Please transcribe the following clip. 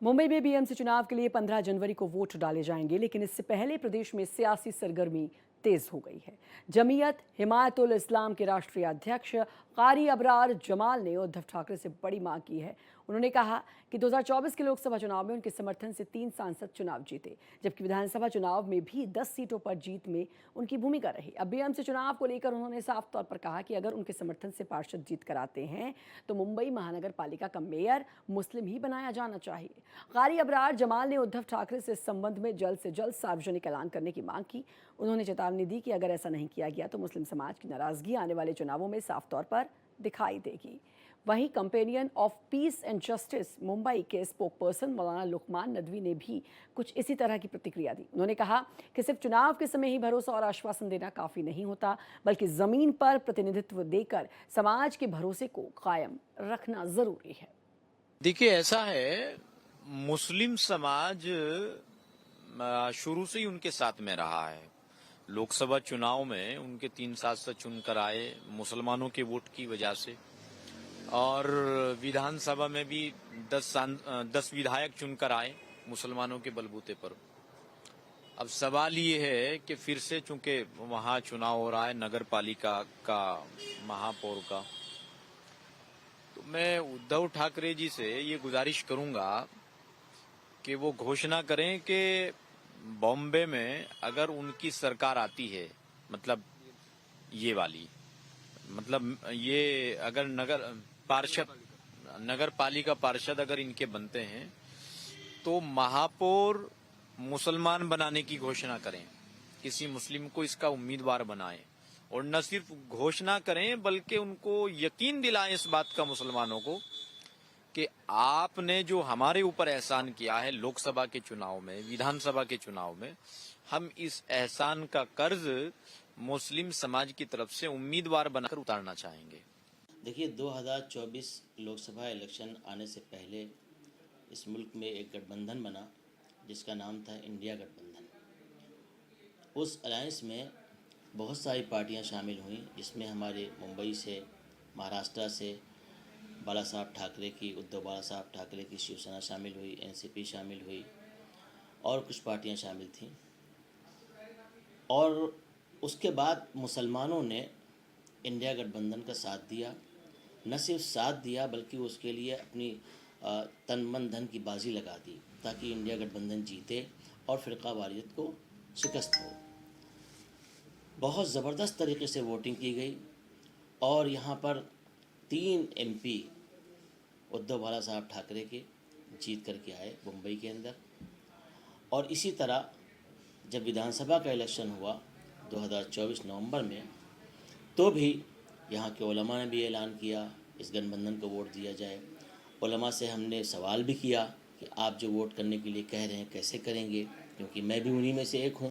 मुंबई में बीएमसी चुनाव के लिए 15 जनवरी को वोट डाले जाएंगे, लेकिन इससे पहले प्रदेश में सियासी सरगर्मी तेज हो गई है। जमीयत हिमायतुल इस्लाम के राष्ट्रीय अध्यक्ष कारी अबरार जमाल ने उद्धव ठाकरे से बड़ी मांग की है। उन्होंने कहा कि 2024 के लोकसभा चुनाव में उनके समर्थन से 3 सांसद चुनाव जीते, जबकि विधानसभा चुनाव में भी 10 सीटों पर जीत में उनकी भूमिका रही। अब बीएमसी चुनाव को लेकर उन्होंने साफ तौर पर कहा कि अगर उनके समर्थन से पार्षद जीत कर आते हैं तो मुंबई महानगर पालिका का मेयर मुस्लिम ही बनाया जाना चाहिए। कारी अबरार जमाल ने उद्धव ठाकरे से इस संबंध में जल्द से जल्द सार्वजनिक ऐलान करने की मांग की। उन्होंने चेतावनी दी कि अगर ऐसा नहीं किया गया तो मुस्लिम समाज की नाराजगी आने वाले चुनावों में साफ तौर पर दिखाई देगी। वहीं companion of peace and justice Mumbai के स्पोकपर्सन मौलाना लुकमान नदवी ने भी कुछ इसी तरह की प्रतिक्रिया दी। उन्होंने कहा कि सिर्फ चुनाव के समय ही भरोसा और आश्वासन देना काफी नहीं होता, बल्कि जमीन पर प्रतिनिधित्व देकर समाज के भरोसे को कायम रखना जरूरी है। देखिए, ऐसा है, मुस्लिम समाज शुरू से ही उनके साथ में रहा है। लोकसभा चुनाव में उनके 3 सांसद चुनकर आए मुसलमानों के वोट की वजह से, और विधानसभा में भी 10 विधायक चुनकर आए मुसलमानों के बलबूते पर। अब सवाल ये है कि फिर से चूंकि वहां चुनाव हो रहा है नगर पालिका का, महापौर का, तो मैं उद्धव ठाकरे जी से ये गुजारिश करूंगा कि वो घोषणा करें कि बॉम्बे में अगर उनकी सरकार आती है, मतलब ये वाली, मतलब ये अगर नगर पालिका पार्षद अगर इनके बनते हैं तो महापौर मुसलमान बनाने की घोषणा करें, किसी मुस्लिम को इसका उम्मीदवार बनाएं, और न सिर्फ घोषणा करें बल्कि उनको यकीन दिलाएं इस बात का, मुसलमानों को, कि आपने जो हमारे ऊपर एहसान किया है लोकसभा के चुनाव में, विधानसभा के चुनाव में, हम इस एहसान का कर्ज मुस्लिम समाज की तरफ से उम्मीदवार बनाकर उतारना चाहेंगे। देखिए, 2024 लोकसभा इलेक्शन आने से पहले इस मुल्क में एक गठबंधन बना जिसका नाम था इंडिया गठबंधन। उस अलायंस में बहुत सारी पार्टियां शामिल हुईं, जिसमें हमारे मुंबई से, महाराष्ट्र से बाला साहब ठाकरे की, उद्धव बाला साहब ठाकरे की शिवसेना शामिल हुई, एनसीपी शामिल हुई और कुछ पार्टियां शामिल थीं। और उसके बाद मुसलमानों ने इंडिया गठबंधन का साथ दिया। न सिर्फ साथ दिया बल्कि उसके लिए अपनी तन मन धन की बाजी लगा दी ताकि इंडिया गठबंधन जीते और फ़िरक़ावारियत को शिकस्त हो। बहुत ज़बरदस्त तरीके से वोटिंग की गई और यहाँ पर 3 एमपी उद्धव बाला साहब ठाकरे के जीत करके आए मुंबई के अंदर। और इसी तरह जब विधानसभा का इलेक्शन हुआ 2024 नवंबर में, तो भी यहाँ के उलमा ने भी ऐलान किया इस गठबंधन को वोट दिया जाए। उलमा से हमने सवाल भी किया कि आप जो वोट करने के लिए कह रहे हैं कैसे करेंगे, क्योंकि मैं भी उन्हीं में से एक हूँ।